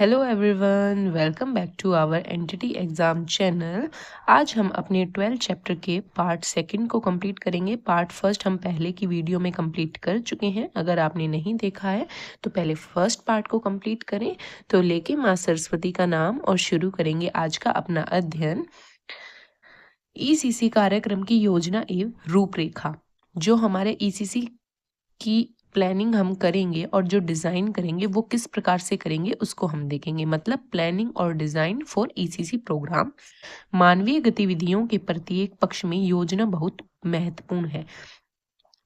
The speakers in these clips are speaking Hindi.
Hello everyone, welcome back to our entity exam channel. आज हम अपने 12 चैप्टर के पार्ट सेकंड को कंप्लीट करेंगे। पार्ट फर्स्ट हम पहले की वीडियो में कंप्लीट कर चुके हैं। अगर आपने नहीं देखा है तो पहले फर्स्ट पार्ट को कंप्लीट करें। तो लेके माँ सरस्वती का नाम और शुरू करेंगे आज का अपना अध्ययन। ईसीसी कार्यक्रम की योजना एवं रूपरेखा। जो हमारे ईसीसी की प्लानिंग हम करेंगे और जो डिज़ाइन करेंगे वो किस प्रकार से करेंगे उसको हम देखेंगे। मतलब प्लानिंग और डिज़ाइन फॉर ईसीसी प्रोग्राम। मानवीय गतिविधियों के प्रत्येक पक्ष में योजना बहुत महत्वपूर्ण है।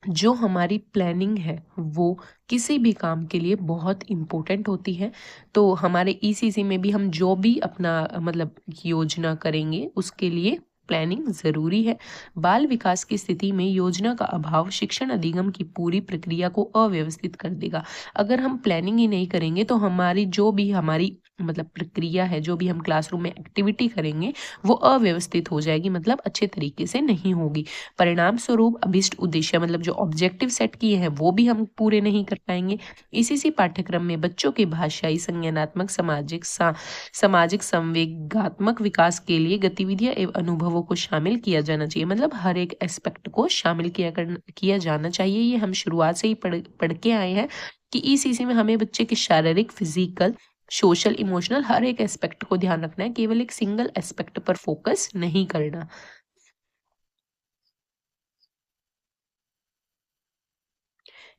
जो हमारी प्लानिंग है वो किसी भी काम के लिए बहुत इम्पोर्टेंट होती है। तो हमारे ईसीसी में भी हम जो भी अपना मतलब योजना करेंगे उसके लिए प्लानिंग ज़रूरी है। बाल विकास की स्थिति में योजना का अभाव शिक्षण अधिगम की पूरी प्रक्रिया को अव्यवस्थित कर देगा। अगर हम प्लानिंग ही नहीं करेंगे तो हमारी जो भी हमारी मतलब प्रक्रिया है, जो भी हम क्लासरूम में एक्टिविटी करेंगे वो अव्यवस्थित हो जाएगी, मतलब अच्छे तरीके से नहीं होगी। परिणाम स्वरूप अभिष्ट उद्देश्य मतलब जो ऑब्जेक्टिव सेट किए हैं वो भी हम पूरे नहीं कर पाएंगे। इसी पाठ्यक्रम में बच्चों के भाषाई, संज्ञानात्मक, सामाजिक संवेगात्मक विकास के लिए गतिविधियां एवं अनुभवों को शामिल किया जाना चाहिए। मतलब हर एक एस्पेक्ट को शामिल किया जाना चाहिए। ये हम शुरुआत से ही पढ़ के आए हैं कि ईसीसी में हमें बच्चे के शारीरिक, फिजिकल, सोशल, इमोशनल हर एक एस्पेक्ट को ध्यान रखना है। केवल एक सिंगल एस्पेक्ट पर फोकस नहीं करना।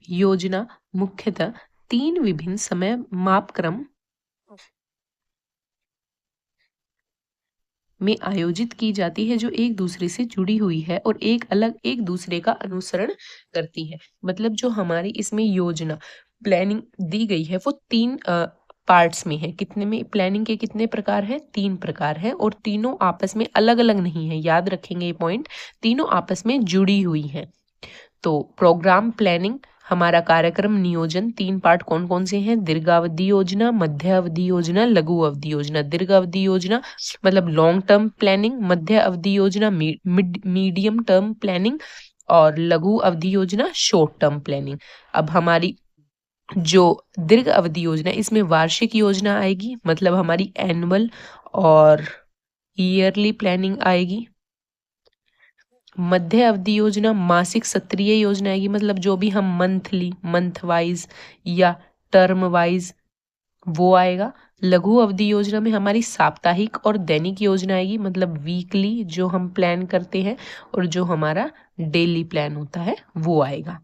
योजना मुख्यतः 3 विभिन्न समय मापक्रम में आयोजित की जाती है, जो एक दूसरे से जुड़ी हुई है और एक दूसरे का अनुसरण करती है। मतलब जो हमारी इसमें योजना प्लानिंग दी गई है वो 3 पार्ट्स में है। कितने में प्लानिंग के कितने प्रकार हैं? 3 प्रकार है और तीनों आपस में अलग अलग नहीं है। याद रखेंगे ये पॉइंट, तीनों आपस में जुड़ी हुई है। तो प्रोग्राम प्लानिंग, हमारा कार्यक्रम नियोजन 3 पार्ट कौन कौन से हैं? दीर्घावधि योजना, मध्य अवधि योजना, लघु अवधि योजना। दीर्घावधि योजना मतलब लॉन्ग टर्म प्लानिंग, मध्य अवधि योजना मीडियम टर्म प्लानिंग और लघु अवधि योजना शॉर्ट टर्म प्लानिंग। अब हमारी जो दीर्घ अवधि योजना इसमें वार्षिक योजना आएगी, मतलब हमारी एनुअल और ईयरली प्लानिंग आएगी। मध्य अवधि योजना मासिक सत्रीय योजना आएगी, मतलब जो भी हम मंथ वाइज या टर्म वाइज वो आएगा। लघु अवधि योजना में हमारी साप्ताहिक और दैनिक योजना आएगी, मतलब वीकली जो हम प्लान करते हैं और जो हमारा डेली प्लान होता है वो आएगा।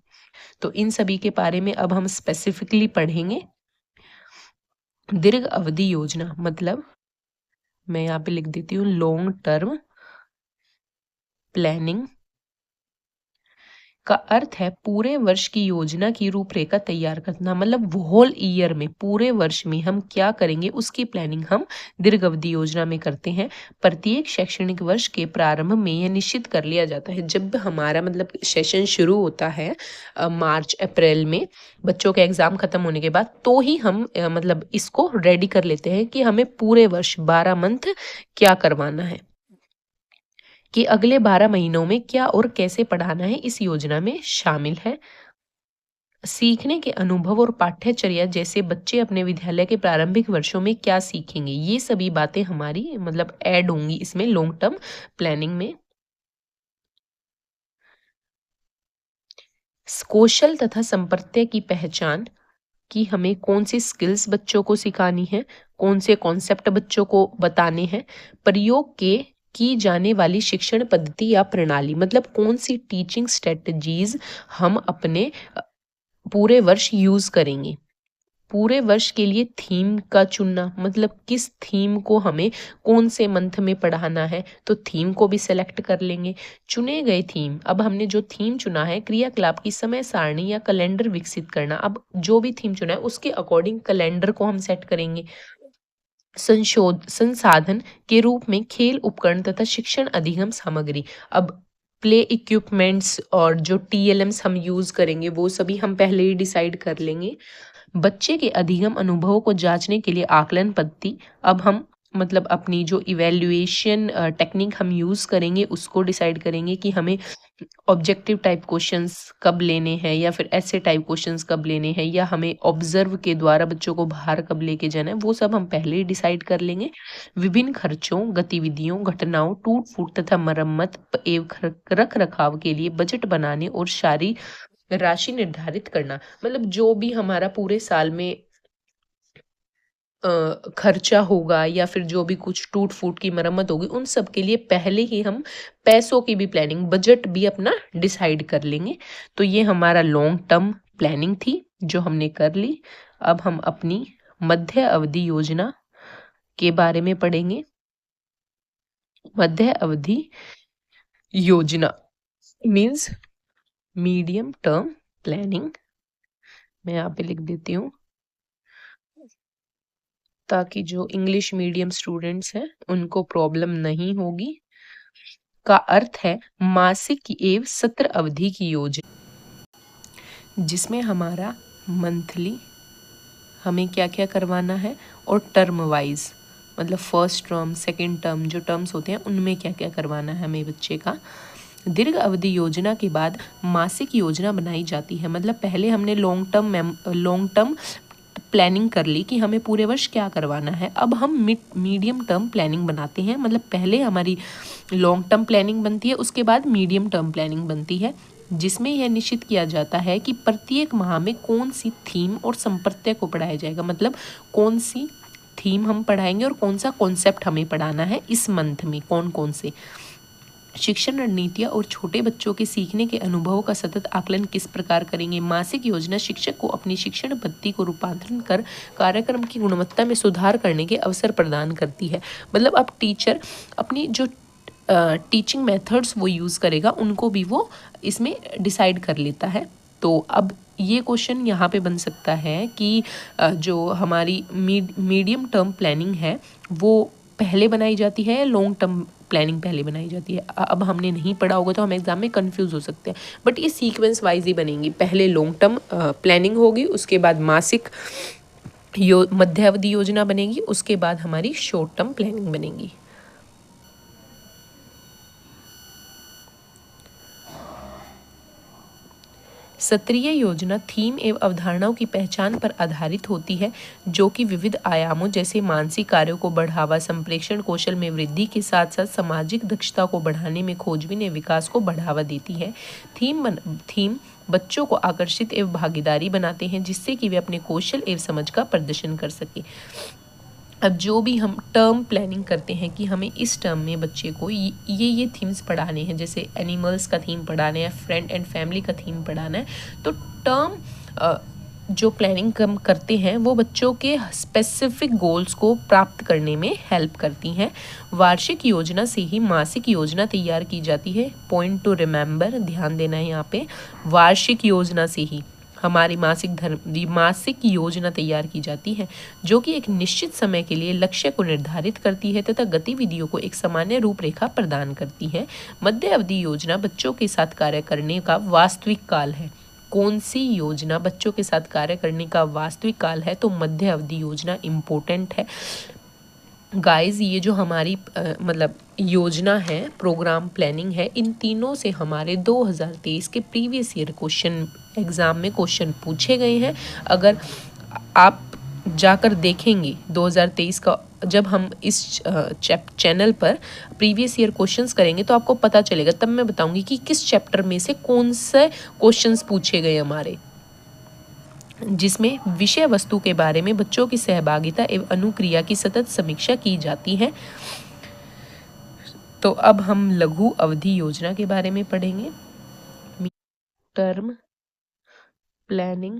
तो इन सभी के बारे में अब हम स्पेसिफिकली पढ़ेंगे। दीर्घ अवधि योजना मतलब मैं यहाँ पे लिख देती हूँ लॉन्ग टर्म प्लानिंग का अर्थ है पूरे वर्ष की योजना की रूपरेखा तैयार करना। मतलब होल ईयर में, पूरे वर्ष में हम क्या करेंगे उसकी प्लानिंग हम दीर्घ अवधि योजना में करते हैं। प्रत्येक शैक्षणिक वर्ष के प्रारंभ में यह निश्चित कर लिया जाता है, जब हमारा मतलब सेशन शुरू होता है मार्च अप्रैल में, बच्चों के एग्जाम खत्म होने के बाद, तो ही हम मतलब इसको रेडी कर लेते हैं कि हमें पूरे वर्ष 12 मंथ क्या करवाना है, कि अगले 12 महीनों में क्या और कैसे पढ़ाना है इस योजना में शामिल है। सीखने के अनुभव और पाठ्यचर्या जैसे बच्चे अपने विद्यालय के प्रारंभिक वर्षों में क्या सीखेंगे, ये सभी बातें हमारी मतलब ऐड होंगी इसमें लॉन्ग टर्म प्लानिंग में। कौशल तथा संपत्ति की पहचान, कि हमें कौन सी स्किल्स बच्चों को सिखानी है, कौन से कॉन्सेप्ट बच्चों को बताने हैं। प्रयोग के की जाने वाली शिक्षण पद्धति या प्रणाली, मतलब कौन सी टीचिंग स्ट्रेटजीज हम अपने पूरे वर्ष यूज करेंगे। पूरे वर्ष के लिए थीम का चुनना, मतलब किस थीम को हमें कौन से मंथ में पढ़ाना है, तो थीम को भी सेलेक्ट कर लेंगे। चुने गए थीम, अब हमने जो थीम चुना है, क्रियाकलाप की समय सारणी या कैलेंडर विकसित करना। अब जो भी थीम चुना है उसके अकॉर्डिंग कैलेंडर को हम सेट करेंगे। संसाधन के रूप में खेल उपकरण तथा शिक्षण अधिगम सामग्री। अब प्ले इक्विपमेंट्स और जो टीएलएम्स हम यूज करेंगे वो सभी हम पहले ही डिसाइड कर लेंगे। बच्चे के अधिगम अनुभवों को जांचने के लिए आकलन पद्धति। अब हम मतलब अपनी जो इवैल्यूएशन टेक्निक हम यूज़ करेंगे उसको डिसाइड करेंगे कि हमें ऑब्जेक्टिव टाइप क्वेश्चंस कब लेने हैं या फिर ऐसे टाइप क्वेश्चंस कब लेने हैं, या हमें ऑब्जर्व के द्वारा बच्चों को बाहर कब लेके जाना है, वो सब हम पहले ही डिसाइड कर लेंगे। विभिन्न खर्चों, गतिविधियों, घटनाओं, टूट फूट तथा मरम्मत एवं रख रखाव के लिए बजट बनाने और सारी राशि निर्धारित करना। मतलब जो भी हमारा पूरे साल में खर्चा होगा या फिर जो भी कुछ टूट फूट की मरम्मत होगी, उन सब के लिए पहले ही हम पैसों की भी प्लानिंग, बजट भी अपना डिसाइड कर लेंगे। तो ये हमारा लॉन्ग टर्म प्लानिंग थी जो हमने कर ली। अब हम अपनी मध्य अवधि योजना के बारे में पढ़ेंगे। मध्य अवधि योजना मीन्स मीडियम टर्म प्लानिंग। मैं यहाँ पे लिख देती हूँ ताकि जो इंग्लिश मीडियम स्टूडेंट्स हैं उनको प्रॉब्लम नहीं होगी। का अर्थ है मासिक एवं सत्र अवधि की योजना, जिसमें हमारा मंथली हमें क्या क्या करवाना है और टर्म वाइज, मतलब फर्स्ट टर्म, सेकंड टर्म, जो टर्म्स होते हैं उनमें क्या क्या करवाना है हमें बच्चे का। दीर्घ अवधि योजना के बाद मासिक योजना बनाई जाती है। मतलब पहले हमने लॉन्ग टर्म प्लानिंग कर ली कि हमें पूरे वर्ष क्या करवाना है। अब हम मीडियम टर्म प्लानिंग बनाते हैं। मतलब पहले हमारी लॉन्ग टर्म प्लानिंग बनती है, उसके बाद मीडियम टर्म प्लानिंग बनती है, जिसमें यह निश्चित किया जाता है कि प्रत्येक माह में कौन सी थीम और संप्रत्यय को पढ़ाया जाएगा। मतलब कौन सी थीम हम पढ़ाएंगे और कौन सा कॉन्सेप्ट हमें पढ़ाना है इस मंथ में, कौन कौन से शिक्षण रणनीतियाँ और छोटे बच्चों के सीखने के अनुभवों का सतत आकलन किस प्रकार करेंगे। मासिक योजना शिक्षक को अपनी शिक्षण पद्धति को रूपांतरण कर कार्यक्रम की गुणवत्ता में सुधार करने के अवसर प्रदान करती है। मतलब अब टीचर अपनी जो टीचिंग मेथड्स वो यूज़ करेगा, उनको भी वो इसमें डिसाइड कर लेता है। तो अब ये क्वेश्चन यहाँ पे बन सकता है कि जो हमारी मीडियम टर्म प्लानिंग है वो पहले बनाई जाती है या लॉन्ग टर्म प्लानिंग पहले बनाई जाती है। अब हमने नहीं पढ़ा होगा तो हम एग्जाम में कंफ्यूज हो सकते हैं, बट ये सीक्वेंस वाइज ही बनेंगी। पहले लॉन्ग टर्म प्लानिंग होगी, उसके बाद मासिक मध्यावधि योजना बनेगी, उसके बाद हमारी शॉर्ट टर्म प्लानिंग बनेगी। सत्रीय योजना थीम एवं अवधारणाओं की पहचान पर आधारित होती है, जो कि विविध आयामों जैसे मानसिक कार्यों को बढ़ावा, संप्रेषण कौशल में वृद्धि के साथ साथ सामाजिक दक्षता को बढ़ाने में खोजबीन एवं विकास को बढ़ावा देती है। थीम बच्चों को आकर्षित एवं भागीदारी बनाते हैं, जिससे कि वे अपने कौशल एवं समझ का प्रदर्शन कर सके। अब जो भी हम टर्म प्लानिंग करते हैं कि हमें इस टर्म में बच्चे को ये थीम्स पढ़ाने हैं, जैसे एनिमल्स का थीम पढ़ाना है, फ्रेंड एंड फैमिली का थीम पढ़ाना है, तो टर्म जो प्लानिंग हम करते हैं वो बच्चों के स्पेसिफिक गोल्स को प्राप्त करने में हेल्प करती हैं। वार्षिक योजना से ही मासिक योजना तैयार की जाती है। पॉइंट टू रिमेंबर, ध्यान देना है यहाँ पे, वार्षिक योजना से ही हमारी मासिक योजना तैयार की जाती है, जो कि एक निश्चित समय के लिए लक्ष्य को निर्धारित करती है तथा गतिविधियों को एक सामान्य रूपरेखा प्रदान करती है। मध्य अवधि योजना बच्चों के साथ कार्य करने का वास्तविक काल है। कौन सी योजना बच्चों के साथ कार्य करने का वास्तविक काल है? तो मध्य अवधि योजना इम्पोर्टेंट है गाइस। ये जो हमारी मतलब योजना है, प्रोग्राम प्लानिंग है, इन तीनों से हमारे 2023 के प्रीवियस ईयर क्वेश्चन एग्ज़ाम में क्वेश्चन पूछे गए हैं। अगर आप जाकर देखेंगे 2023 का, जब हम इस चैनल पर प्रीवियस ईयर क्वेश्चंस करेंगे तो आपको पता चलेगा, तब मैं बताऊंगी कि किस चैप्टर में से कौन से क्वेश्चंस पूछे गए हमारे, जिसमें विषय वस्तु के बारे में बच्चों की सहभागिता एवं अनुक्रिया की सतत समीक्षा की जाती है। तो अब हम लघु अवधि योजना के बारे में पढ़ेंगे। टर्म प्लानिंग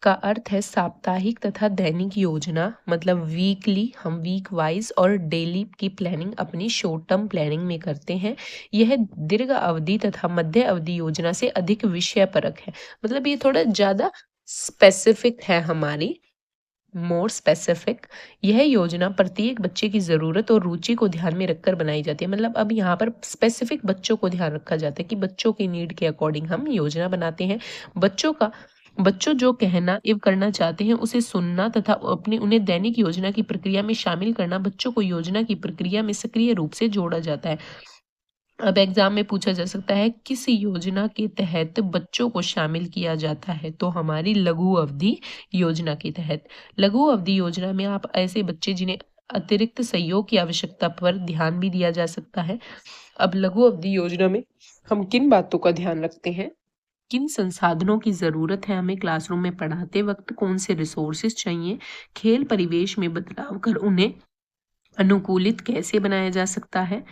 का अर्थ है साप्ताहिक तथा दैनिक योजना, मतलब वीकली, हम वीक वाइज और डेली की प्लानिंग अपनी शॉर्ट टर्म प्लानिंग में करते हैं। यह दीर्घ अवधि तथा मध्य अवधि योजना से अधिक विषय परक है। मतलब ये थोड़ा ज़्यादा स्पेसिफिक है, हमारी मोर स्पेसिफिक। यह योजना प्रत्येक बच्चे की ज़रूरत और रुचि को ध्यान में रखकर बनाई जाती है। मतलब अब यहाँ पर स्पेसिफिक बच्चों को ध्यान रखा जाता है कि बच्चों की नीड के अकॉर्डिंग हम योजना बनाते हैं। बच्चों का बच्चों जो कहना एवं करना चाहते हैं उसे सुनना तथा उन्हें दैनिक योजना की प्रक्रिया में शामिल करना बच्चों को योजना की प्रक्रिया में सक्रिय रूप से जोड़ा जाता है। अब एग्जाम में पूछा जा सकता है किस योजना के तहत बच्चों को शामिल किया जाता है, तो हमारी लघु अवधि योजना के तहत। लघु अवधि योजना में आप ऐसे बच्चे जिन्हें अतिरिक्त सहयोग की आवश्यकता पर ध्यान भी दिया जा सकता है। अब लघु अवधि योजना में हम किन बातों का ध्यान रखते हैं, किन संसाधनों की जरूरत है हमें क्लासरूम में पढ़ाते वक्त, कौन से रिसोर्सेज चाहिए, खेल परिवेश में बदलाव कर उन्हें अनुकूलित कैसे बनाया जा सकता है,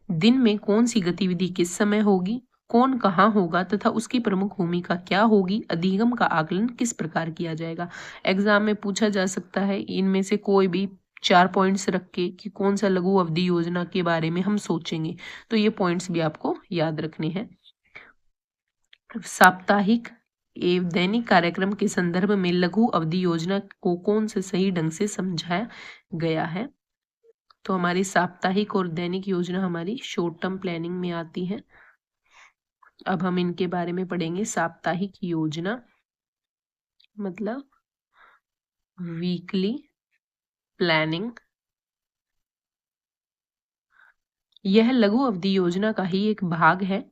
दिन में कौन सी गतिविधि किस समय होगी, कौन कहाँ होगा तथा उसकी प्रमुख भूमिका क्या होगी, अधिगम का आकलन किस प्रकार किया जाएगा। एग्जाम में पूछा जा सकता है इनमें से कोई भी 4 पॉइंट्स रख के कि कौन सा लघु अवधि योजना के बारे में हम सोचेंगे, तो ये पॉइंट्स भी आपको याद रखने हैं। साप्ताहिक एवं दैनिक कार्यक्रम के संदर्भ में लघु अवधि योजना को कौन से सही ढंग से समझाया गया है, तो हमारी साप्ताहिक और दैनिक योजना हमारी शॉर्ट टर्म प्लानिंग में आती है। अब हम इनके बारे में पढ़ेंगे। साप्ताहिक योजना मतलब वीकली प्लानिंग, यह लघु अवधि योजना का ही एक भाग है,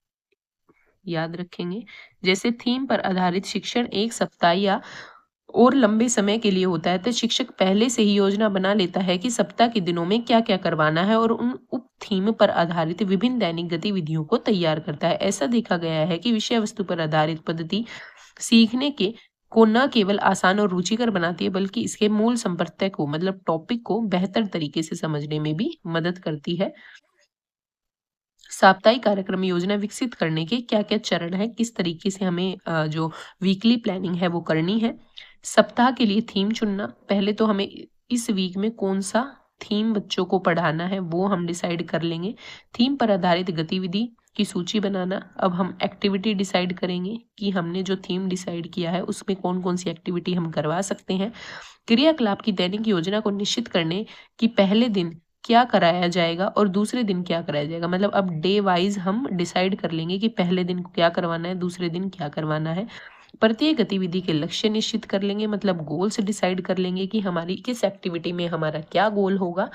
याद रखेंगे। जैसे थीम पर आधारित शिक्षण एक सप्ताह या और लंबे समय के लिए होता है, तो शिक्षक पहले से ही योजना बना लेता है कि सप्ताह के दिनों में क्या क्या करवाना है और उन उप थीम पर आधारित विभिन्न दैनिक गतिविधियों को तैयार करता है। ऐसा देखा गया है कि विषय वस्तु पर आधारित पद्धति सीखने के को न केवल आसान और रुचिकर बनाती है बल्कि इसके मूल संप्रत्यय को मतलब टॉपिक को बेहतर तरीके से समझने में भी मदद करती है। साप्ताहिक कार्यक्रम योजना विकसित करने के क्या क्या चरण है, किस तरीके से हमें जो वीकली प्लानिंग है वो करनी है। सप्ताह के लिए थीम चुनना, पहले तो हमें इस वीक में कौन सा थीम बच्चों को पढ़ाना है वो हम डिसाइड कर लेंगे। थीम पर आधारित गतिविधि की सूची बनाना, अब हम एक्टिविटी डिसाइड करेंगे कि हमने जो थीम डिसाइड किया है उसमें कौन कौन सी एक्टिविटी हम करवा सकते हैं। क्रियाकलाप की दैनिक योजना को निश्चित करने कि पहले दिन क्या कराया जाएगा और दूसरे दिन क्या कराया जाएगा, मतलब अब डे वाइज हम डिसाइड कर लेंगे कि पहले दिन क्या करवाना है, दूसरे दिन क्या करवाना है। प्रत्येक गतिविधि के लक्ष्य निश्चित कर लेंगे, मतलब गोल्स डिसाइड कर लेंगे कि हमारी किस एक्टिविटी में हमारा क्या गोल होगा।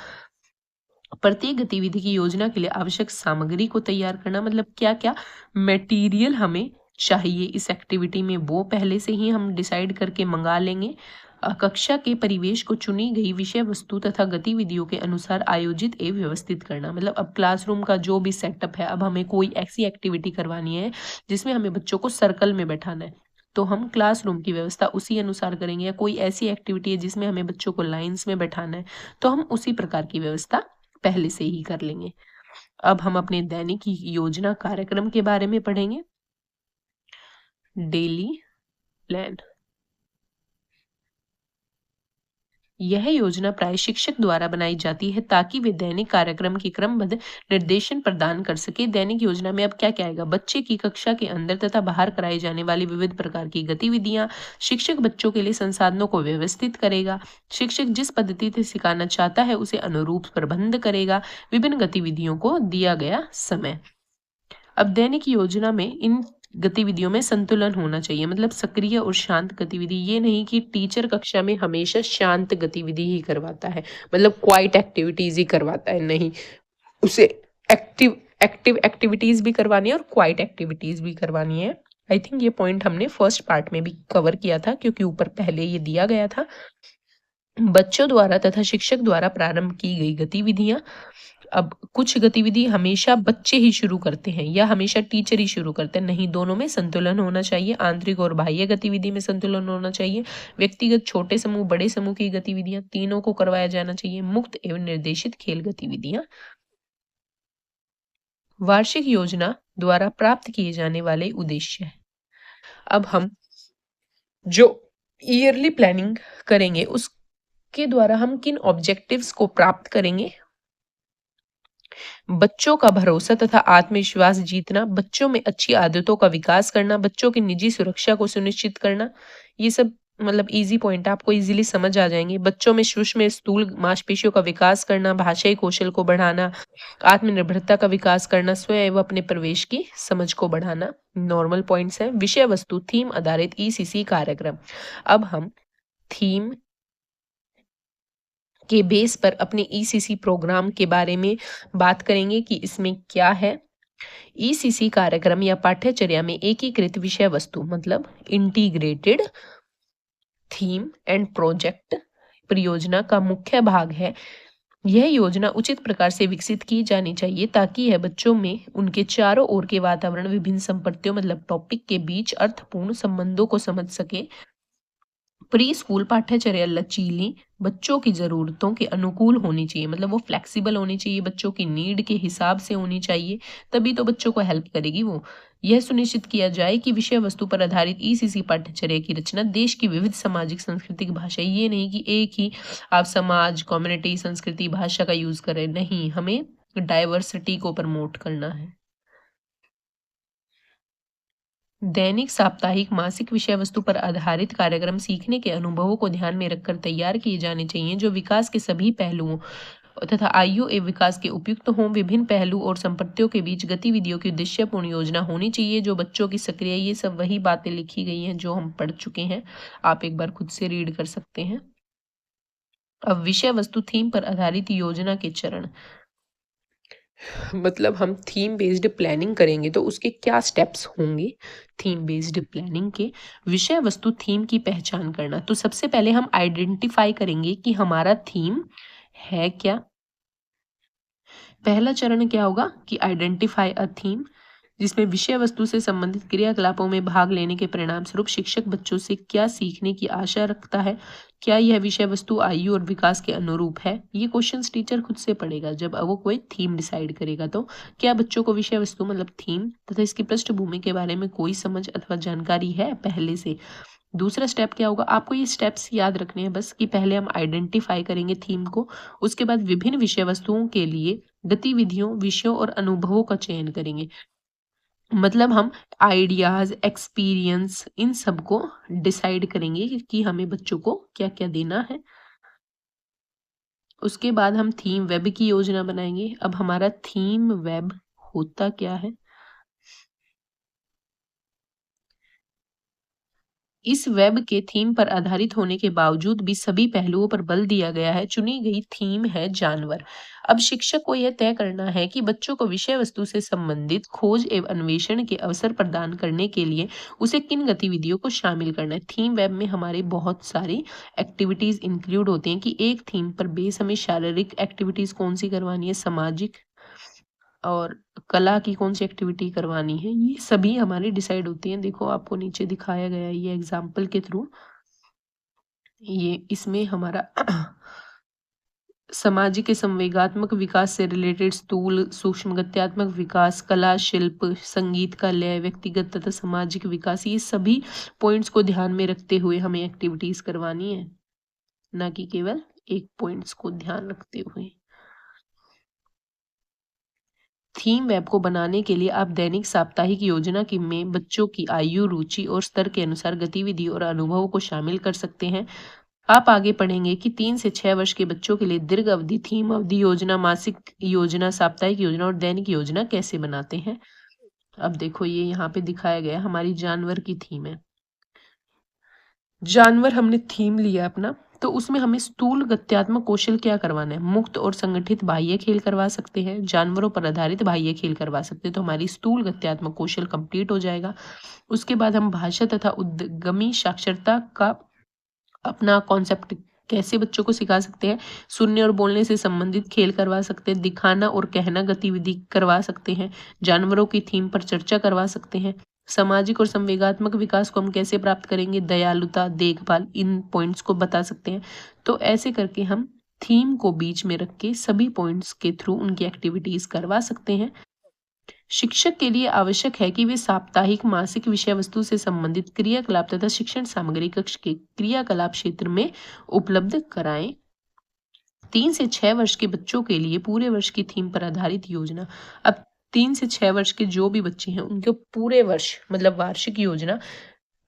प्रत्येक गतिविधि की योजना के लिए आवश्यक सामग्री को तैयार करना, मतलब क्या क्या मटेरियल हमें चाहिए इस एक्टिविटी में वो पहले से ही हम डिसाइड करके मंगा लेंगे। कक्षा के परिवेश को चुनी गई विषय वस्तु तथा गतिविधियों के अनुसार आयोजित एवं व्यवस्थित करना, मतलब अब क्लासरूम का जो भी सेटअप है, अब हमें कोई ऐसी एक्टिविटी करवानी है जिसमें हमें बच्चों को सर्कल में बैठाना है तो हम क्लासरूम की व्यवस्था उसी अनुसार करेंगे, या कोई ऐसी एक्टिविटी है जिसमें हमें बच्चों को लाइंस में बैठाना है तो हम उसी प्रकार की व्यवस्था पहले से ही कर लेंगे। अब हम अपने दैनिक योजना कार्यक्रम के बारे में पढ़ेंगे। डेली प्लान, यह योजना प्राय शिक्षक द्वारा बनाई जाती है ताकि वे दैनिक कार्यक्रम की क्रमबद्ध निर्देशन प्रदान कर सके। दैनिक योजना में अब क्या क्या आएगा, बच्चे की कक्षा के अंदर तथा बाहर कराई जाने वाली विविध प्रकार की गतिविधियां, शिक्षक बच्चों के लिए संसाधनों को व्यवस्थित करेगा, शिक्षक जिस पद्धति से सिखाना चाहता है उसे अनुरूप प्रबंध करेगा, विभिन्न गतिविधियों को दिया गया समय। अब दैनिक योजना में इन गतिविधियों में संतुलन होना चाहिए, मतलब सक्रिय और शांत गतिविधि, ये नहीं कि टीचर कक्षा में हमेशा शांत गतिविधि ही करवाता है, मतलब क्वाइट एक्टिविटीज ही करवाता है, नहीं, उसे एक्टिव एक्टिव एक्टिविटीज भी करवानी है और क्वाइट एक्टिविटीज भी करवानी है। आई थिंक ये पॉइंट हमने फर्स्ट पार्ट में भी कवर किया था क्योंकि ऊपर पहले ये दिया गया था। बच्चों द्वारा तथा शिक्षक द्वारा प्रारंभ की गई गतिविधियां, अब कुछ गतिविधि हमेशा बच्चे ही शुरू करते हैं या हमेशा टीचर ही शुरू करते हैं, नहीं, दोनों में संतुलन होना चाहिए। आंतरिक और बाह्य गतिविधि में संतुलन होना चाहिए। व्यक्तिगत, छोटे समूह, बड़े समूह की गतिविधियां तीनों को करवाया जाना चाहिए। मुक्त एवं निर्देशित खेल गतिविधियां। वार्षिक योजना द्वारा प्राप्त किए जाने वाले उद्देश्य। अब हम जो ईयरली प्लानिंग करेंगे उसके द्वारा हम किन ऑब्जेक्टिव्स को प्राप्त करेंगे। बच्चों का भरोसा तथा आत्मविश्वास जीतना, बच्चों में अच्छी आदतों का विकास करना, बच्चों की निजी सुरक्षा को सुनिश्चित करना, ये सब मतलब ईज़ी पॉइंट है, आपको ईज़िली समझ आ जाएँगे। बच्चों में सूक्ष्म स्थूल मांसपेशियों का विकास करना, भाषाई कौशल को बढ़ाना, आत्मनिर्भरता का विकास करना, स्वयं एवं अपने प्रवेश की समझ को बढ़ाना, नॉर्मल पॉइंट्स हैं। विषय वस्तु थीम आधारित ईसीसी कार्यक्रम। अब हम थीम के बेस पर अपने ईसीसी प्रोग्राम के बारे में बात करेंगे कि इसमें क्या है। ईसीसी कार्यक्रम या पाठ्यचर्या में एकीकृत विषय वस्तु मतलब इंटीग्रेटेड थीम एंड प्रोजेक्ट परियोजना का मुख्य भाग है। यह योजना उचित प्रकार से विकसित की जानी चाहिए ताकि यह बच्चों में उनके चारों ओर के वातावरण विभिन्न संपत्तियों मतलब टॉपिक के बीच अर्थपूर्ण संबंधों को समझ सके। प्री स्कूल पाठ्यचर्या लचीली बच्चों की ज़रूरतों के अनुकूल होनी चाहिए, मतलब वो फ्लेक्सिबल होनी चाहिए, बच्चों की नीड के हिसाब से होनी चाहिए, तभी तो बच्चों को हेल्प करेगी वो। यह सुनिश्चित किया जाए कि विषय वस्तु पर आधारित ईसीसी पाठ्यचर्या की रचना देश की विविध सामाजिक सांस्कृतिक भाषा, ये नहीं कि एक ही आप समाज, कम्युनिटी, संस्कृति, भाषा का यूज करें, नहीं, हमें डाइवर्सिटी को प्रमोट करना है। दैनिक, साप्ताहिक, मासिक विषय वस्तु पर आधारित कार्यक्रम सीखने के अनुभवों को ध्यान में रखकर तैयार किए जाने चाहिए जो विकास के सभी पहलुओं तथा आयु एवं विकास के उपयुक्त हों। विभिन्न पहलू और संपत्तियों के बीच गतिविधियों की उद्देश्यपूर्ण योजना होनी चाहिए जो बच्चों की सक्रिय, ये सब वही बातें लिखी गई हैं जो हम पढ़ चुके हैं, आप एक बार खुद से रीड कर सकते हैं। अब विषय वस्तु थीम पर आधारित योजना के चरण, मतलब हम थीम बेस्ड प्लानिंग करेंगे तो उसके क्या स्टेप्स होंगे। थीम बेस्ड प्लानिंग के, विषय वस्तु थीम की पहचान करना, तो सबसे पहले हम आइडेंटिफाई करेंगे कि हमारा थीम है क्या। पहला चरण क्या होगा कि आइडेंटिफाई अ थीम, जिसमें विषय वस्तु से संबंधित क्रियाकलापों में भाग लेने के परिणाम स्वरूप शिक्षक बच्चों से क्या सीखने की आशा रखता है, क्या यह विषय वस्तु आयु और विकास के अनुरूप है। ये क्वेश्चंस टीचर खुद से पढ़ेगा जब वो कोई थीम डिसाइड करेगा। तो क्या बच्चों को विषय वस्तु मतलब थीम तथा इसकी पृष्ठभूमि के बारे में कोई समझ अथवा जानकारी है पहले से। दूसरा स्टेप क्या होगा, आपको ये स्टेप्स याद रखने हैं बस, कि पहले हम आइडेंटिफाई करेंगे थीम को, उसके बाद विभिन्न विषय वस्तुओं के लिए गतिविधियों, विषयों और अनुभवों का चयन करेंगे। मतलब हम आइडियाज, एक्सपीरियंस, इन सब को डिसाइड करेंगे कि हमें बच्चों को क्या क्या देना है। उसके बाद हम थीम वेब की योजना बनाएंगे। अब हमारा थीम वेब होता क्या है, इस वेब के थीम पर आधारित होने के बावजूद भी सभी पहलुओं पर बल दिया गया है। चुनी गई थीम है जानवर। अब शिक्षक को यह तय करना है कि बच्चों को विषय वस्तु से संबंधित खोज एवं अन्वेषण के अवसर प्रदान करने के लिए उसे किन गतिविधियों को शामिल करना है। थीम वेब में हमारे बहुत सारी एक्टिविटीज इंक्लूड होते हैं कि एक थीम पर बेस हमें शारीरिक एक्टिविटीज कौन सी करवानी है, सामाजिक और कला की कौन सी एक्टिविटी करवानी है, ये सभी हमारी डिसाइड होती हैं। देखो आपको नीचे दिखाया गया है ये एग्जाम्पल के थ्रू, ये इसमें हमारा सामाजिक के संवेगात्मक विकास से रिलेटेड स्थूल सूक्ष्म गत्यात्मक विकास, कला, शिल्प, संगीत का लय, व्यक्तिगत तथा सामाजिक विकास, ये सभी पॉइंट्स को ध्यान में रखते हुए हमें एक्टिविटीज करवानी है, ना कि केवल एक पॉइंट्स को ध्यान रखते हुए। थीम वेब को बनाने के लिए आप दैनिक, साप्ताहिक योजना की में बच्चों की आयु, रुचि और स्तर के अनुसार गतिविधि और अनुभवों को शामिल कर सकते हैं। आप आगे पढ़ेंगे कि 3 से 6 वर्ष के बच्चों के लिए दीर्घ अवधि थीम अवधि योजना, मासिक योजना, साप्ताहिक योजना और दैनिक योजना कैसे बनाते हैं। अब देखो ये यहाँ पे दिखाया गया हमारी जानवर की थीम है। जानवर हमने थीम लिया अपना, तो उसमें हमें स्थूल गत्यात्मक कौशल क्या करवाना है, मुक्त और संगठित बाह्य खेल करवा सकते हैं, जानवरों पर आधारित बाह्य खेल करवा सकते हैं, तो हमारी स्थूल गत्यात्मक कौशल कंप्लीट हो जाएगा। उसके बाद हम भाषा तथा उद्यमी साक्षरता का अपना कॉन्सेप्ट कैसे बच्चों को सिखा सकते हैं, सुनने और बोलने से संबंधित खेल करवा सकते हैं, दिखाना और कहना गतिविधि करवा सकते हैं, जानवरों की थीम पर चर्चा करवा सकते हैं। सामाजिक और संवेगात्मक विकास को हम कैसे प्राप्त करेंगे, दयालुता, देखभाल, इन पॉइंट्स को बता सकते हैं। तो ऐसे करके हम थीम को बीच में रख के सभी पॉइंट्स के थ्रू उनकी एक्टिविटीज करवा सकते हैं। शिक्षक के लिए आवश्यक है कि वे साप्ताहिक, मासिक विषय वस्तु से संबंधित क्रियाकलाप तथा शिक्षण सामग्री कक्ष के क्रियाकलाप क्षेत्र में उपलब्ध कराएं। 3 से 6 वर्ष के बच्चों के लिए पूरे वर्ष की थीम पर आधारित योजना। अब 3 से 6 वर्ष के जो भी बच्चे हैं उनके पूरे वर्ष मतलब वार्षिक योजना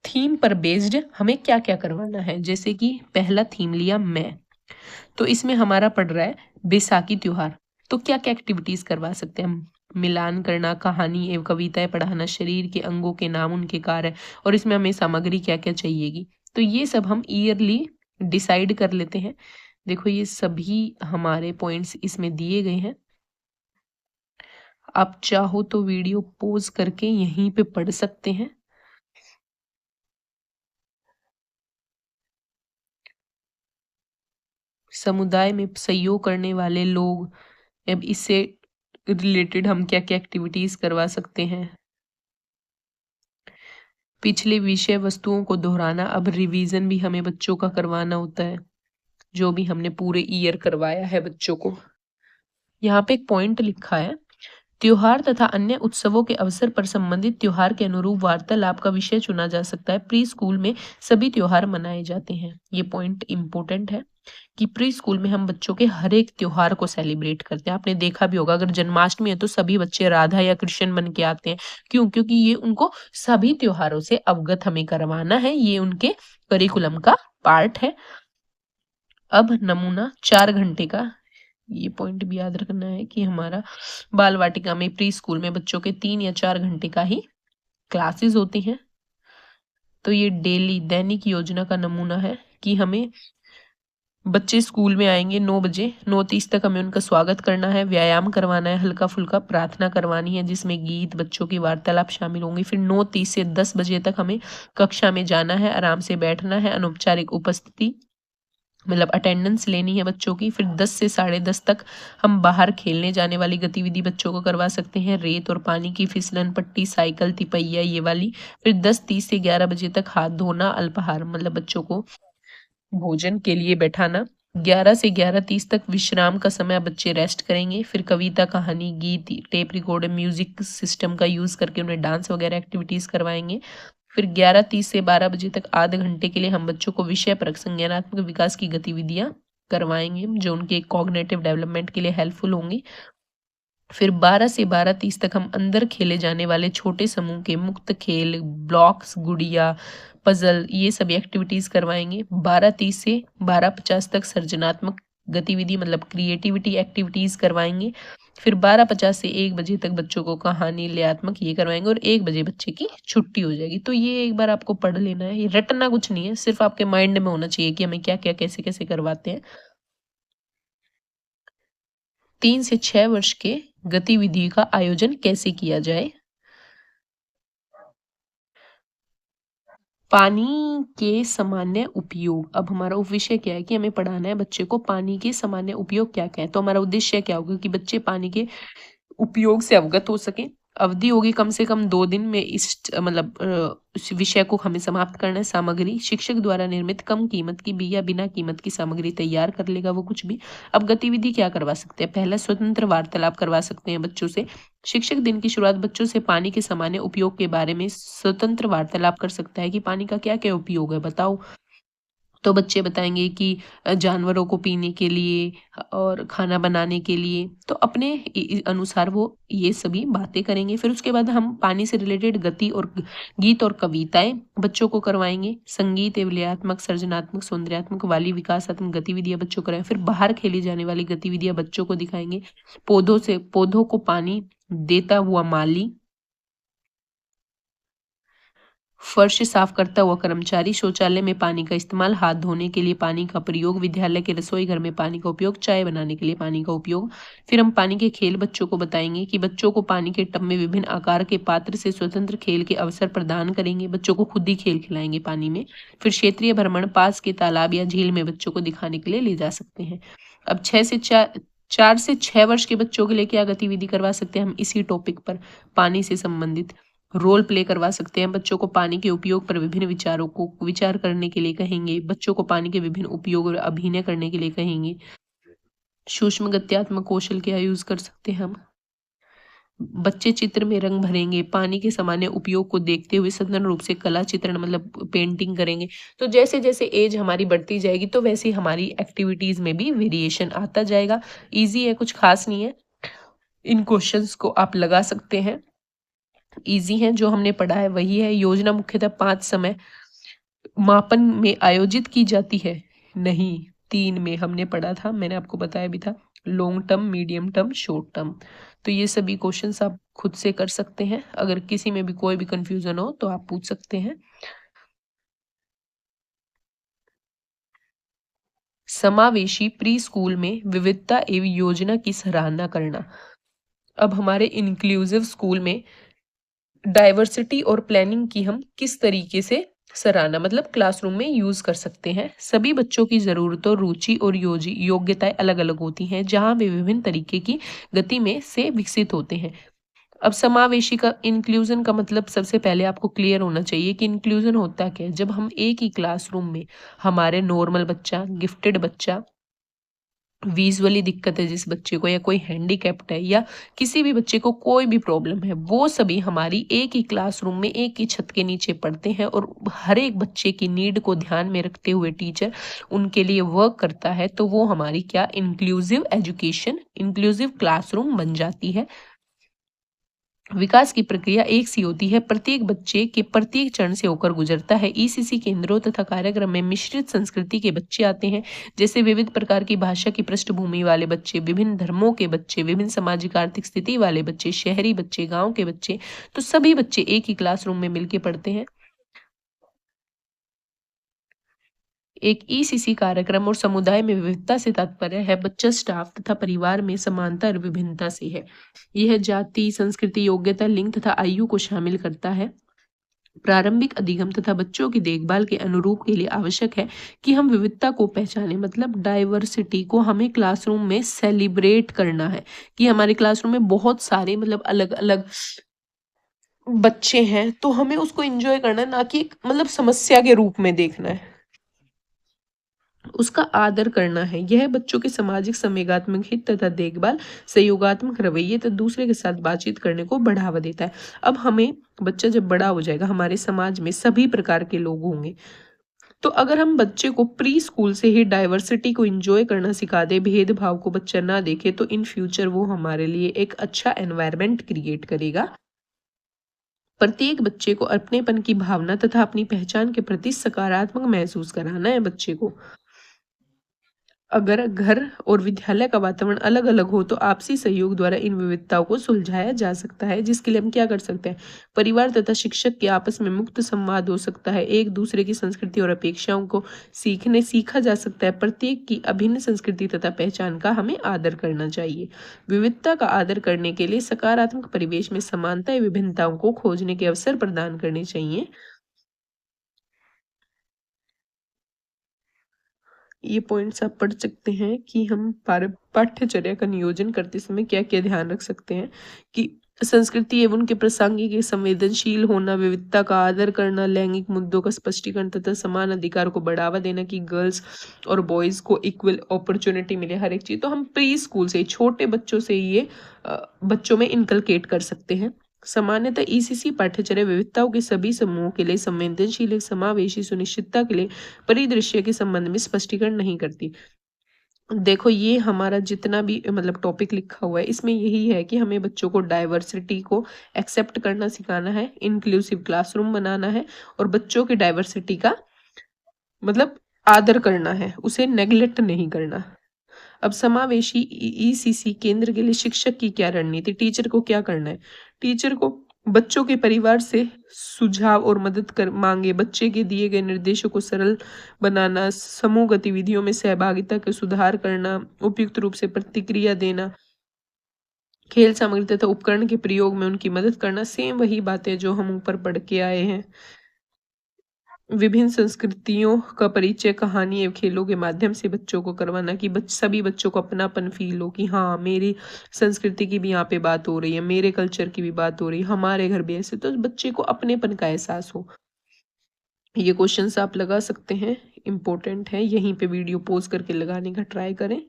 थीम पर बेस्ड हमें क्या क्या करवाना है। जैसे कि पहला थीम लिया मैं, तो इसमें हमारा पड़ रहा है बैसाखी त्योहार। तो क्या क्या एक्टिविटीज करवा सकते हैं हम। मिलान करना, कहानी एवं कविताएं पढ़ाना, शरीर के अंगों के नाम, उनके कार्य, और इसमें हमें सामग्री क्या क्या चाहिएगी। तो ये सब हम ईयरली डिसाइड कर लेते हैं। देखो ये सभी हमारे पॉइंट्स इसमें दिए गए हैं। आप चाहो तो वीडियो पॉज करके यहीं पे पढ़ सकते हैं। समुदाय में सहयोग करने वाले लोग, अब इससे रिलेटेड हम क्या क्या एक्टिविटीज करवा सकते हैं। पिछले विषय वस्तुओं को दोहराना, अब रिवीजन भी हमें बच्चों का करवाना होता है, जो भी हमने पूरे ईयर करवाया है बच्चों को। यहाँ पे एक पॉइंट लिखा है, त्योहार तथा अन्य उत्सवों के अवसर पर संबंधित त्योहार के अनुरूप वार्तालाप का विषय चुना जा सकता है। प्री स्कूल में सभी त्योहार मनाए जाते हैं। ये पॉइंट इंपॉर्टेंट है कि प्री स्कूल में हम बच्चों के हर एक त्योहार को सेलिब्रेट करते हैं। आपने देखा भी होगा, अगर जन्माष्टमी है तो सभी बच्चे राधा या कृष्ण बन के आते हैं। क्यों? क्योंकि ये उनको सभी त्योहारों से अवगत हमें करवाना है, ये उनके करिकुलम का पार्ट है। अब नमूना 4 घंटे का, ये पॉइंट भी याद रखना है कि हमारा बाल वाटिका में, प्री स्कूल में बच्चों के 3 या 4 घंटे का ही क्लासेस होती हैं। तो ये डेली दैनिक योजना का नमूना है कि हमें बच्चे स्कूल में आएंगे 9 बजे, 9:30 तक हमें उनका स्वागत करना है, व्यायाम करवाना है, हल्का फुल्का प्रार्थना करवानी है जिसमें गीत, बच्चों की वार्तालाप शामिल होंगी। फिर 9:30 से 10 बजे तक हमें कक्षा में जाना है, आराम से बैठना है, अनौपचारिक उपस्थिति मतलब अटेंडेंस लेनी है बच्चों की। फिर 10 से 10:30 तक हम बाहर खेलने जाने वाली गतिविधि बच्चों को करवा सकते हैं, रेत और पानी की फिसलन पट्टी, साइकिल, तिपैया, ये वाली। फिर 10:30 से 11 बजे तक हाथ धोना, अल्पाहार मतलब बच्चों को भोजन के लिए बैठाना। 11 से 11:30 तक विश्राम का समय, बच्चे रेस्ट करेंगे। फिर कविता, कहानी, गीत, टेप रिकॉर्ड, म्यूजिक सिस्टम का यूज करके उन्हें डांस वगैरह एक्टिविटीज करवाएंगे। फिर 11:30 से 12 बजे तक आधे घंटे के लिए हम बच्चों को विषय परक संज्ञानात्मक विकास की गतिविधियां करवाएंगे जो उनके कॉग्निटिव डेवलपमेंट के लिए हेल्पफुल होंगी। फिर 12 से 12:30 तक हम अंदर खेले जाने वाले छोटे समूह के मुक्त खेल, ब्लॉक्स, गुड़िया, पजल, ये सभी एक्टिविटीज करवाएंगे। 12:30 से 12:50 तक सृजनात्मक गतिविधि मतलब क्रिएटिविटी एक्टिविटीज करवाएंगे। फिर 12:50 से 1 बजे तक बच्चों को कहानी, लयात्मक ये करवाएंगे और 1 बजे बच्चे की छुट्टी हो जाएगी। तो ये एक बार आपको पढ़ लेना है, ये रटना कुछ नहीं है, सिर्फ आपके माइंड में होना चाहिए कि हमें क्या क्या कैसे कैसे करवाते हैं। 3 से 6 वर्ष के गतिविधि का आयोजन कैसे किया जाए। पानी के सामान्य उपयोग, अब हमारा विषय क्या है कि हमें पढ़ाना है बच्चे को पानी के सामान्य उपयोग क्या क्या है। तो हमारा उद्देश्य क्या होगा कि बच्चे पानी के उपयोग से अवगत हो सके। अवधि होगी कम से कम 2 दिन में इस मतलब इस विषय को हमें समाप्त करना है। सामग्री, शिक्षक द्वारा निर्मित कम कीमत की भी या बिना कीमत की सामग्री तैयार कर लेगा वो कुछ भी। अब गतिविधि क्या करवा सकते हैं, पहला स्वतंत्र वार्तालाप करवा सकते हैं बच्चों से। शिक्षक दिन की शुरुआत बच्चों से पानी के सामान्य उपयोग के बारे में स्वतंत्र वार्तालाप कर सकता है कि पानी का क्या क्या उपयोग है बताओ। तो बच्चे बताएंगे कि जानवरों को पीने के लिए और खाना बनाने के लिए, तो अपने अनुसार वो ये सभी बातें करेंगे। फिर उसके बाद हम पानी से रिलेटेड गति और गीत और कविताएं बच्चों को करवाएंगे। संगीत, एवल्यात्मक, सृजनात्मक, सौंदर्यात्मक वाली विकासात्मक गतिविधियां बच्चों को कराएं। फिर बाहर खेली जाने वाली गतिविधियां बच्चों को दिखाएंगे। पौधों को पानी देता हुआ माली, फर्श साफ करता हुआ कर्मचारी, शौचालय में पानी का इस्तेमाल, हाथ धोने के लिए पानी का प्रयोग, विद्यालय के रसोई घर में पानी का उपयोग, चाय बनाने के लिए पानी का उपयोग। फिर हम पानी के खेल बच्चों को बताएंगे कि बच्चों को पानी के टब में विभिन्न आकार के पात्र से स्वतंत्र खेल के अवसर प्रदान करेंगे, बच्चों को खुद ही खेल खिलाएंगे पानी में। फिर क्षेत्रीय भ्रमण, पास के तालाब या झील में बच्चों को दिखाने के लिए ले जा सकते हैं। अब 4 से 6 वर्ष के बच्चों के लिए क्या गतिविधि करवा सकते हैं हम इसी टॉपिक पर, पानी से संबंधित रोल प्ले करवा सकते हैं। बच्चों को पानी के उपयोग पर विभिन्न विचारों को विचार करने के लिए कहेंगे, बच्चों को पानी के विभिन्न उपयोग और अभिनय करने के लिए कहेंगे। सूक्ष्म गत्यात्मक कौशल क्या यूज कर सकते हैं हम, बच्चे चित्र में रंग भरेंगे, पानी के सामान्य उपयोग को देखते हुए सघन रूप से कला चित्रण मतलब पेंटिंग करेंगे। तो जैसे जैसे एज हमारी बढ़ती जाएगी तो वैसे हमारी एक्टिविटीज में भी वेरिएशन आता जाएगा। इजी है, कुछ खास नहीं है, इन क्वेश्चंस को आप लगा सकते हैं। इजी है, जो हमने पढ़ा है वही है। योजना मुख्यतः 5 समय मापन में आयोजित की जाती है। नहीं, 3 में हमने पढ़ा था, मैंने आपको बताया भी था, long term, medium term, short term. तो ये सभी क्वेश्चंस आप खुद से कर सकते हैं। अगर किसी में भी कोई भी कंफ्यूजन हो तो आप पूछ सकते हैं। समावेशी प्री स्कूल में विविधता एवं योजना की सराहना करना। अब हमारे इंक्लूसिव स्कूल में डाइवर्सिटी और प्लानिंग की हम किस तरीके से सराहना मतलब क्लासरूम में यूज कर सकते हैं। सभी बच्चों की जरूरतों, रुचि और योग्यताएं अलग अलग होती हैं, जहां वे विभिन्न तरीके की गति में से विकसित होते हैं। अब समावेशी का, इंक्लूजन का मतलब सबसे पहले आपको क्लियर होना चाहिए कि इंक्लूजन होता क्या है। जब हम एक ही क्लासरूम में हमारे नॉर्मल बच्चा, गिफ्टेड बच्चा, विजुअली दिक्कत है जिस बच्चे को, या कोई हैंडीकैप्ड है, या किसी भी बच्चे को कोई भी प्रॉब्लम है, वो सभी हमारी एक ही क्लासरूम में एक ही छत के नीचे पढ़ते हैं, और हर एक बच्चे की नीड को ध्यान में रखते हुए टीचर उनके लिए वर्क करता है, तो वो हमारी क्या, इंक्लूसिव एजुकेशन, इंक्लूसिव क्लासरूम बन जाती है। विकास की प्रक्रिया एक सी होती है, प्रत्येक बच्चे के प्रत्येक चरण से होकर गुजरता है। ईसीसी केंद्रों तथा कार्यक्रम में मिश्रित संस्कृति के बच्चे आते हैं, जैसे विविध प्रकार की भाषा की पृष्ठभूमि वाले बच्चे, विभिन्न धर्मों के बच्चे, विभिन्न सामाजिक आर्थिक स्थिति वाले बच्चे, शहरी बच्चे, गांव के बच्चे। तो सभी बच्चे एक ही क्लासरूम में मिलकर पढ़ते हैं। एक ईसीसी कार्यक्रम और समुदाय में विविधता से तात्पर्य है बच्चा, स्टाफ तथा परिवार में समानता और विभिन्नता से है। यह जाति, संस्कृति, योग्यता, लिंग तथा आयु को शामिल करता है। प्रारंभिक अधिगम तथा बच्चों की देखभाल के अनुरूप के लिए आवश्यक है कि हम विविधता को पहचानें, मतलब डाइवर्सिटी को हमें क्लासरूम में सेलिब्रेट करना है, कि हमारे क्लासरूम में बहुत सारे मतलब अलग अलग बच्चे हैं, तो हमें उसको एंजॉय करना है, ना कि एक मतलब समस्या के रूप में देखना है। उसका आदर करना है। यह बच्चों के सामाजिक, संवेगात्मक हित तथा देखभाल, सहयोगात्मक रवैये तथा दूसरे के साथ बातचीत करने को बढ़ावा देता है। अब हमें, बच्चा जब बड़ा हो जाएगा, हमारे समाज में सभी प्रकार के लोग होंगे, तो अगर हम बच्चे को प्री स्कूल से ही डाइवर्सिटी को एंजॉय करना सिखा दे, भेदभाव को बच्चा ना देखे, तो इन फ्यूचर वो हमारे लिए एक अच्छा एनवायरनमेंट क्रिएट करेगा। प्रत्येक बच्चे को अपनेपन की भावना तथा अपनी पहचान के प्रति सकारात्मक महसूस कराना है बच्चे को। अगर घर और विद्यालय का वातावरण अलग अलग हो तो आपसी सहयोग द्वारा इन विविधताओं को सुलझाया जा सकता है, जिसके लिए हम क्या कर सकते हैं, परिवार तथा शिक्षक के आपस में मुक्त संवाद हो सकता है, एक दूसरे की संस्कृति और अपेक्षाओं को सीखा जा सकता है। प्रत्येक की अभिन्न संस्कृति तथा पहचान का हमें आदर करना चाहिए। विविधता का आदर करने के लिए सकारात्मक परिवेश में समानता या विभिन्नताओं को खोजने के अवसर प्रदान करने चाहिए। ये पॉइंट्स आप पढ़ सकते हैं कि हम पाठ्यचर्या का नियोजन करते समय क्या क्या ध्यान रख सकते हैं, कि संस्कृति एवं उनके प्रासंगिक संवेदनशील होना, विविधता का आदर करना, लैंगिक मुद्दों का स्पष्टीकरण तथा समान अधिकार को बढ़ावा देना, कि गर्ल्स और बॉयज को इक्वल अपॉर्चुनिटी मिले हर एक चीज। तो हम प्री स्कूल से, छोटे बच्चों से ये बच्चों में इनकलकेट कर सकते हैं। सामान्यतः ईसीसी पाठ्यचर्या विविधताओं के सभी समूहों के लिए संवेदनशील, एक समावेशी सुनिश्चितता के लिए परिदृश्य के संबंध में स्पष्टीकरण नहीं करती। देखो, ये हमारा जितना भी मतलब टॉपिक लिखा हुआ है, इसमें यही है कि हमें बच्चों को डाइवर्सिटी को एक्सेप्ट करना सिखाना है, इंक्लूसिव क्लासरूम बनाना है, और बच्चों की डाइवर्सिटी का मतलब आदर करना है, उसे नेग्लेक्ट नहीं करना। अब समावेशी ईसीसी केंद्र के लिए शिक्षक की क्या रणनीति, टीचर को क्या करना है, टीचर को बच्चों के परिवार से सुझाव और मदद कर मांगे, बच्चे के दिए गए निर्देशों को सरल बनाना, समूह गतिविधियों में सहभागिता के सुधार करना, उपयुक्त रूप से प्रतिक्रिया देना, खेल सामग्री तथा उपकरण के प्रयोग में उनकी मदद करना। सेम वही बातें जो हम ऊपर पढ़ के आए हैं। विभिन्न संस्कृतियों का परिचय कहानी एवं खेलों के माध्यम से बच्चों को करवाना, कि सभी बच्चों को अपनापन फील हो, कि हाँ, मेरी संस्कृति की भी यहाँ पे बात हो रही है, मेरे कल्चर की भी बात हो रही है, हमारे घर भी ऐसे, तो बच्चे को अपनेपन का एहसास हो। ये क्वेश्चंस आप लगा सकते हैं, इम्पोर्टेंट है, यहीं पे वीडियो पॉज करके लगाने का ट्राई करें।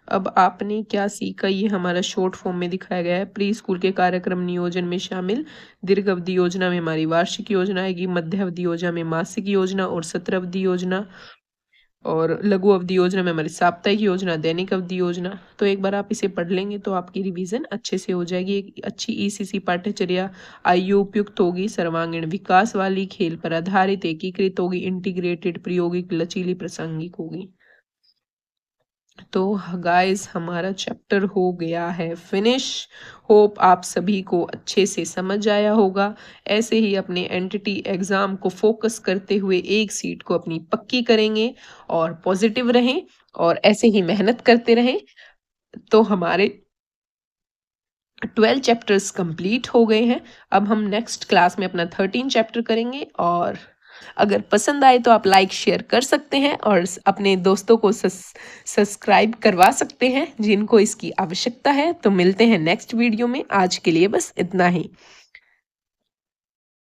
अब आपने क्या सीखा, ये हमारा शॉर्ट फॉर्म में दिखाया गया है। प्री स्कूल के कार्यक्रम नियोजन में शामिल दीर्घ अवधि योजना में हमारी वार्षिक योजना आएगी, मध्य अवधि योजना में मासिक योजना, और सत्र अवधि योजना। और लघु अवधि योजना में हमारी साप्ताहिक योजना, दैनिक अवधि योजना। तो एक बार आप इसे पढ़ लेंगे तो आपकी रिवीजन अच्छे से हो जाएगी। एक अच्छी ईसीसी पाठ्यचर्या आयु उपयुक्त होगी, सर्वांगीण विकास वाली, खेल पर आधारित, एकीकृत होगी, इंटीग्रेटेड, प्रायोगिक, लचीली, प्रासंगिक होगी। तो गाइस हमारा चैप्टर हो गया है फिनिश। होप आप सभी को अच्छे से समझ आया होगा। ऐसे ही अपने एंटिटी एग्जाम को फोकस करते हुए एक सीट को अपनी पक्की करेंगे और पॉजिटिव रहें और ऐसे ही मेहनत करते रहें। तो हमारे 12 चैप्टर्स कंप्लीट हो गए हैं। अब हम नेक्स्ट क्लास में अपना 13 चैप्टर करेंगे और अगर पसंद आए तो आप लाइक शेयर कर सकते हैं और अपने दोस्तों को सब्सक्राइब करवा सकते हैं जिनको इसकी आवश्यकता है। तो मिलते हैं नेक्स्ट वीडियो में। आज के लिए बस इतना ही।